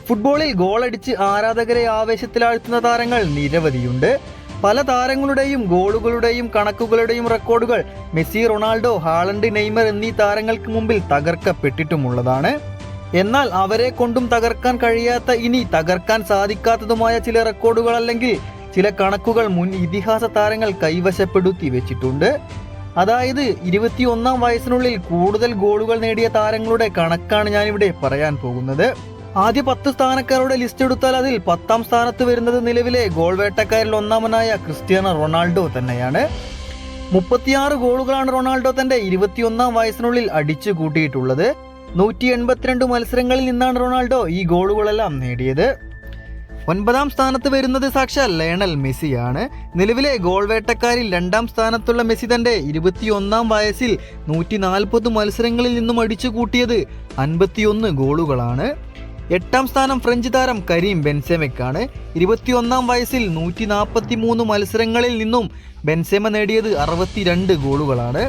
ഫുട്ബോളിൽ ഗോളടിച്ച് ആരാധകരെ ആവേശത്തിലാഴ്ത്തുന്ന താരങ്ങൾ നിരവധിയുണ്ട്. പല താരങ്ങളുടെയും ഗോളുകളുടെയും കണക്കുകളുടെയും റെക്കോർഡുകൾ മെസ്സി, റൊണാൾഡോ, ഹാലണ്ട്, നെയ്മർ എന്നീ താരങ്ങൾക്ക് മുമ്പിൽ തകർക്കപ്പെട്ടിട്ടുമുള്ളതാണ്. എന്നാൽ അവരെ കൊണ്ടും തകർക്കാൻ കഴിയാത്ത, ഇനി തകർക്കാൻ സാധിക്കാത്തതുമായ ചില റെക്കോർഡുകൾ അല്ലെങ്കിൽ ചില കണക്കുകൾ മുൻ ഇതിഹാസ താരങ്ങൾ കൈവശപ്പെടുത്തി വെച്ചിട്ടുണ്ട്. അതായത് 21 വയസ്സിനുള്ളിൽ കൂടുതൽ ഗോളുകൾ നേടിയ താരങ്ങളുടെ കണക്കാണ് ഞാനിവിടെ പറയാൻ പോകുന്നത്. ആദ്യ 10 സ്ഥാനക്കാരുടെ ലിസ്റ്റ് എടുത്താൽ അതിൽ 10ാം സ്ഥാനത്ത് വരുന്നത് നിലവിലെ ഗോൾ വേട്ടക്കാരിൽ ഒന്നാമനായ ക്രിസ്ത്യാനോ റൊണാൾഡോ തന്നെയാണ്. 36 ഗോളുകളാണ് റൊണാൾഡോ തന്റെ 21 വയസ്സിനുള്ളിൽ അടിച്ചു കൂട്ടിയിട്ടുള്ളത്. 182 മത്സരങ്ങളിൽ നിന്നാണ് റൊണാൾഡോ ഈ ഗോളുകളെല്ലാം നേടിയത്. 9ാം സ്ഥാനത്ത് വരുന്നത് സാക്ഷാൽ ലയണൽ മെസ്സിയാണ്. നിലവിലെ ഗോൾ വേട്ടക്കാരിൽ 2ാം സ്ഥാനത്തുള്ള മെസ്സി തന്റെ 21 വയസ്സിൽ 140 മത്സരങ്ങളിൽ നിന്നും അടിച്ചു കൂട്ടിയത് 51 ഗോളുകളാണ്. 8ാം സ്ഥാനം ഫ്രഞ്ച് താരം കരീം ബെൻസേമയ്ക്കാണ്. 21 വയസ്സിൽ 143 മത്സരങ്ങളിൽ നിന്നും ബെൻസേമ നേടിയത് 62 ഗോളുകളാണ്.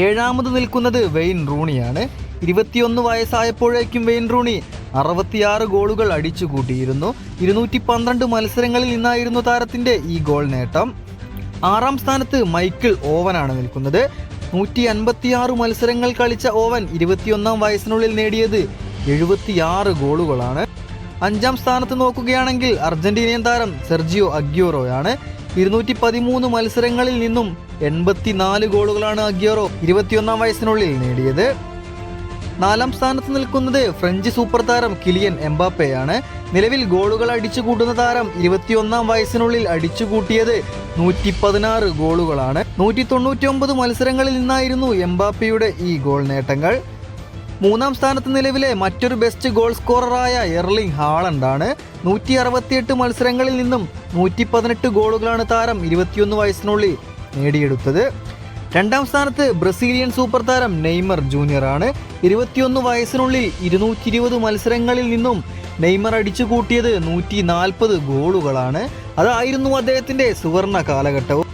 7ാമത് നിൽക്കുന്നത് വെയിൻ റൂണിയാണ്. 21 വയസ്സായപ്പോഴേക്കും വെയിൻ റൂണി 66 ഗോളുകൾ അടിച്ചു കൂട്ടിയിരുന്നു. 212 മത്സരങ്ങളിൽ നിന്നായിരുന്നു താരത്തിന്റെ ഈ ഗോൾ നേട്ടം. 6ാം സ്ഥാനത്ത് മൈക്കിൾ ഓവനാണ് നിൽക്കുന്നത്. 156 മത്സരങ്ങൾ കളിച്ച ഓവൻ 21 വയസ്സിനുള്ളിൽ നേടിയത് 76 ഗോളുകളാണ്. 5ാം സ്ഥാനത്ത് നോക്കുകയാണെങ്കിൽ അർജന്റീനിയൻ താരം സെർജിയോ അഗ്യൂറോയാണ്. 213 മത്സരങ്ങളിൽ നിന്നും 84 ഗോളുകളാണ് അഗ്യൂറോ 21 വയസ്സിനുള്ളിൽ നേടിയത്. 4ാം സ്ഥാനത്ത് നിൽക്കുന്നത് ഫ്രഞ്ച് സൂപ്പർ താരം കിലിയൻ എംബാപ്പയാണ്. നിലവിൽ ഗോളുകൾ അടിച്ചു കൂട്ടുന്ന താരം 21 വയസ്സിനുള്ളിൽ അടിച്ചു കൂട്ടിയത് 116 ഗോളുകളാണ്. 199 മത്സരങ്ങളിൽ നിന്നായിരുന്നു എംബാപ്പയുടെ ഈ ഗോൾ നേട്ടങ്ങൾ. 3ാം സ്ഥാനത്ത് നിലവിലെ മറ്റൊരു ബെസ്റ്റ് ഗോൾ സ്കോററായ എർലിംഗ് ഹാളണ്ടാണ്. 168 മത്സരങ്ങളിൽ നിന്നും 118 ഗോളുകളാണ് താരം 21 വയസ്സിനുള്ളിൽ നേടിയെടുത്തത്. 2ാം സ്ഥാനത്ത് ബ്രസീലിയൻ സൂപ്പർ താരം നെയ്മർ ജൂനിയറാണ്. 21 വയസ്സിനുള്ളിൽ 220 മത്സരങ്ങളിൽ നിന്നും നെയ്മർ അടിച്ചു കൂട്ടിയത് 140 ഗോളുകളാണ്. അതായിരുന്നു അദ്ദേഹത്തിന്റെ സുവർണ കാലഘട്ടവും.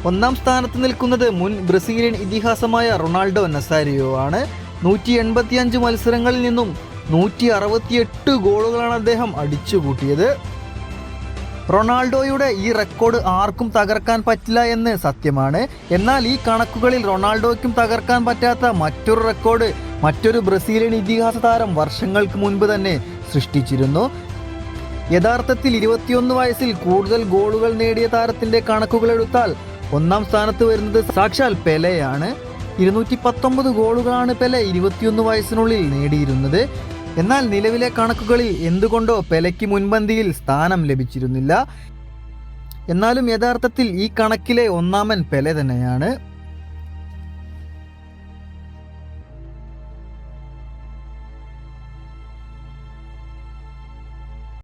1ാം സ്ഥാനത്ത് നിൽക്കുന്നത് മുൻ ബ്രസീലിയൻ ഇതിഹാസമായ റൊണാൾഡോ നസാരിയോ ആണ്. 185 മത്സരങ്ങളിൽ നിന്നും 168 ഗോളുകളാണ് അദ്ദേഹം അടിച്ചു കൂട്ടിയത്. റൊണാൾഡോയുടെ ഈ റെക്കോർഡ് ആർക്കും തകർക്കാൻ പറ്റില്ല എന്ന് സത്യമാണ്. എന്നാൽ ഈ കണക്കുകളിൽ റൊണാൾഡോയ്ക്കും തകർക്കാൻ പറ്റാത്ത മറ്റൊരു റെക്കോർഡ് മറ്റൊരു ബ്രസീലിയൻ ഇതിഹാസ താരം വർഷങ്ങൾക്ക് മുൻപ് തന്നെ സൃഷ്ടിച്ചിരുന്നു. യഥാർത്ഥത്തിൽ 21 വയസ്സിൽ കൂടുതൽ ഗോളുകൾ നേടിയ താരത്തിന്റെ കണക്കുകൾ എടുത്താൽ 1ാം സ്ഥാനത്ത് വരുന്നത് സാക്ഷാൽ പെലെയാണ്. 219 ഗോളുകളാണ് പെലെ 21 വയസ്സിനുള്ളിൽ നേടിയിരുന്നത്. എന്നാൽ നിലവിലെ കണക്കുകളിൽ എന്തുകൊണ്ടോ പെലെയ്ക്ക് മുൻപന്തിയിൽ സ്ഥാനം ലഭിച്ചിരുന്നില്ല. എന്നാലും യഥാർത്ഥത്തിൽ ഈ കണക്കിലെ ഒന്നാമൻ പെലെ തന്നെയാണ്.